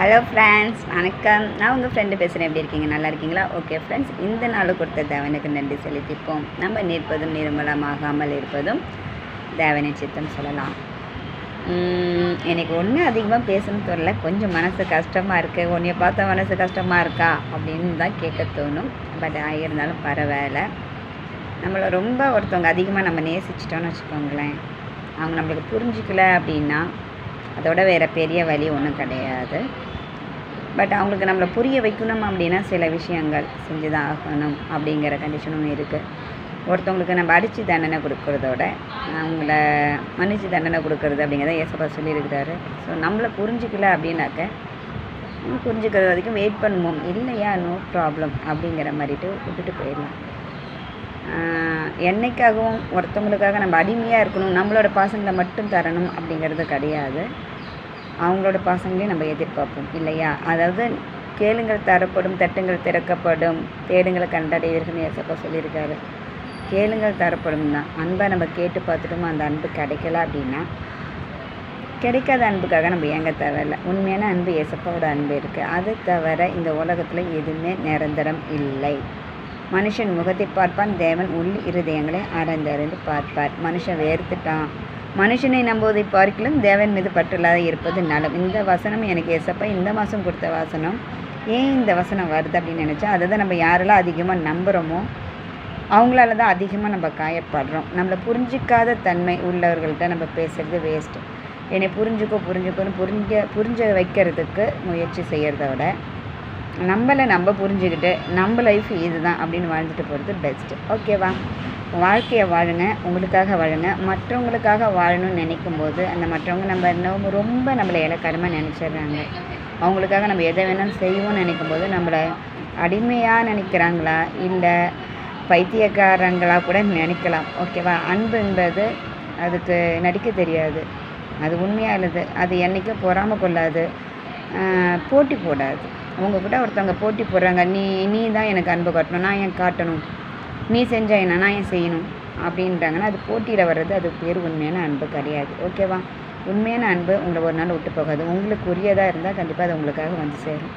Hello friends, வணக்கம். நான் உங்கள் ஃப்ரெண்டு பேசுகிறேன். எப்படி இருக்கீங்க? நல்லா இருக்கீங்களா? ஓகே ஃப்ரெண்ட்ஸ், இந்த நாள் கொடுத்த தேவனுக்கு நன்றி செலுத்திப்போம். நம்ம நிற்பதும் நிர்மலமாகாமல் இருப்பதும் தேவனின் சித்தம் சொல்லலாம். எனக்கு ஒன்றும் அதிகமாக பேசணும்னு தோணல. கொஞ்சம் மனசு கஷ்டமாக இருக்குது. உன்னைய பார்த்தா மனசு கஷ்டமாக இருக்கா அப்படின்னு தான் கேட்க தோணும். பட் இருந்தாலும் பரவாயில்ல. நம்மளை ரொம்ப ஒருத்தவங்க அதிகமாக நம்ம நேசிச்சிட்டோன்னு வச்சுக்கோங்களேன், அவங்க நம்மளுக்கு புரிஞ்சிக்கல அப்படின்னா அதோட வேறு பெரிய வழி ஒன்றும் கிடையாது. பட் அவங்களுக்கு நம்மளை புரிய வைக்கணும் அப்படின்னா சில விஷயங்கள் செஞ்சு தான் ஆகணும் அப்படிங்கிற கண்டிஷனும் இருக்குது. ஒருத்தவங்களுக்கு நம்ம அடித்து தண்டனை கொடுக்குறதோட அவங்கள மன்னிச்சு தண்டனை கொடுக்குறது அப்படிங்கிறத ஏசப்பா சொல்லியிருக்கிறாரு. ஸோ நம்மளை புரிஞ்சிக்கல அப்படின்னாக்க புரிஞ்சுக்கிறது வரைக்கும் வெயிட் பண்ணுவோம். இல்லையா, நோ ப்ராப்ளம் அப்படிங்கிற மாதிரிட்டு விட்டுட்டு போயிடலாம். என்னைக்காகவும் ஒருத்தவங்களுக்காக நம்ம அடிமையாக இருக்கணும், நம்மளோட பாசங்களை மட்டும் தரணும் அப்படிங்கிறது கிடையாது. அவங்களோட பாசங்களையும் நம்ம எதிர்பார்ப்போம் இல்லையா? அதாவது கேளுங்கள் தரப்படும், தட்டுங்கள் திறக்கப்படும், தேடுங்கள் கண்டடைவீர்கள்னு ஏசப்பா சொல்லியிருக்காரு. கேளுங்கள் தரப்படும் தான். அன்பை நம்ம கேட்டு பார்த்துட்டோமோ அந்த அன்பு கிடைக்கல அப்படின்னா கிடைக்காத அன்புக்காக நம்ம ஏங்க தேவையில்லை. உண்மையான அன்பு ஏசப்பாவோட அன்பு இருக்குது. அதை தவிர இந்த உலகத்தில் எதுவுமே நிரந்தரம் இல்லை. மனுஷன் முகத்தை பார்ப்பான், தேவன் உள் இருதயங்களை ஆராய்ந்து பார்ப்பார். மனுஷன் வேர்த்துட்டான். மனுஷனை நம்புவதை பார்க்கலும் தேவன் மீது பற்றில்லாத இருப்பது நலம். இந்த வசனம் எனக்கு ஏசப்பா இந்த மாதம் கொடுத்த வசனம். ஏன் இந்த வசனம் வருது அப்படின்னு நினச்சா, அதை தான் நம்ம யாரெல்லாம் அதிகமாக நம்புகிறோமோ அவங்களால தான் அதிகமாக நம்ம காயப்படுறோம். நம்மளை புரிஞ்சிக்காத தன்மை உள்ளவர்கள்ட்ட நம்ம பேசுகிறது வேஸ்ட்டு. என்னை புரிஞ்சுக்கோன்னு புரிஞ்ச வைக்கிறதுக்கு முயற்சி செய்கிறத விட நம்மளை நம்ம புரிஞ்சுக்கிட்டு நம்ம லைஃப் இது தான் அப்படின்னு வாழ்ந்துட்டு போகிறது பெஸ்ட்டு. ஓகேவா? வாழ்க்கையை வாழுங்க, உங்களுக்காக வாழுங்க. மற்றவங்களுக்காக வாழணும்னு நினைக்கும் போது அந்த மற்றவங்க நம்ம ரொம்ப நம்மளை இலக்காரமாக நினச்சிடுறாங்க. அவங்களுக்காக நம்ம எதை வேணாலும் செய்வோம்னு நினைக்கும் போது நம்மளை அடிமையாக நினைக்கிறாங்களா இல்லை பைத்தியக்காரங்களா கூட நினைக்கலாம். ஓகேவா? அன்பு என்பது அதுக்கு நடிக்க தெரியாது. அது உண்மையாக இல்லது. அது என்றைக்கும் பொறாமல் கொள்ளாது, போட்டி போடாது. உங்கள்கிட்ட ஒருத்தவங்க போட்டி போடுறாங்க, நீ தான் எனக்கு அன்பு காட்டணும், நான் ஏன் காட்டணும், நீ செஞ்சா என்ன, நான் ஏன் செய்யணும் அப்படின்றாங்கன்னா அது போட்டியில் வர்றது. அது பேர் உண்மையான அன்பு கிடையாது. ஓகேவா? உண்மையான அன்பு உங்களை ஒரு நாள் விட்டு போகாது. உங்களுக்கு உரியதாக இருந்தால் கண்டிப்பாக அது உங்களுக்காக வந்து சேரும்.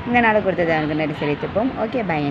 இந்த நாளை கொடுத்தது எனக்கு நன்றி செலுத்திப்போம். Okay, by.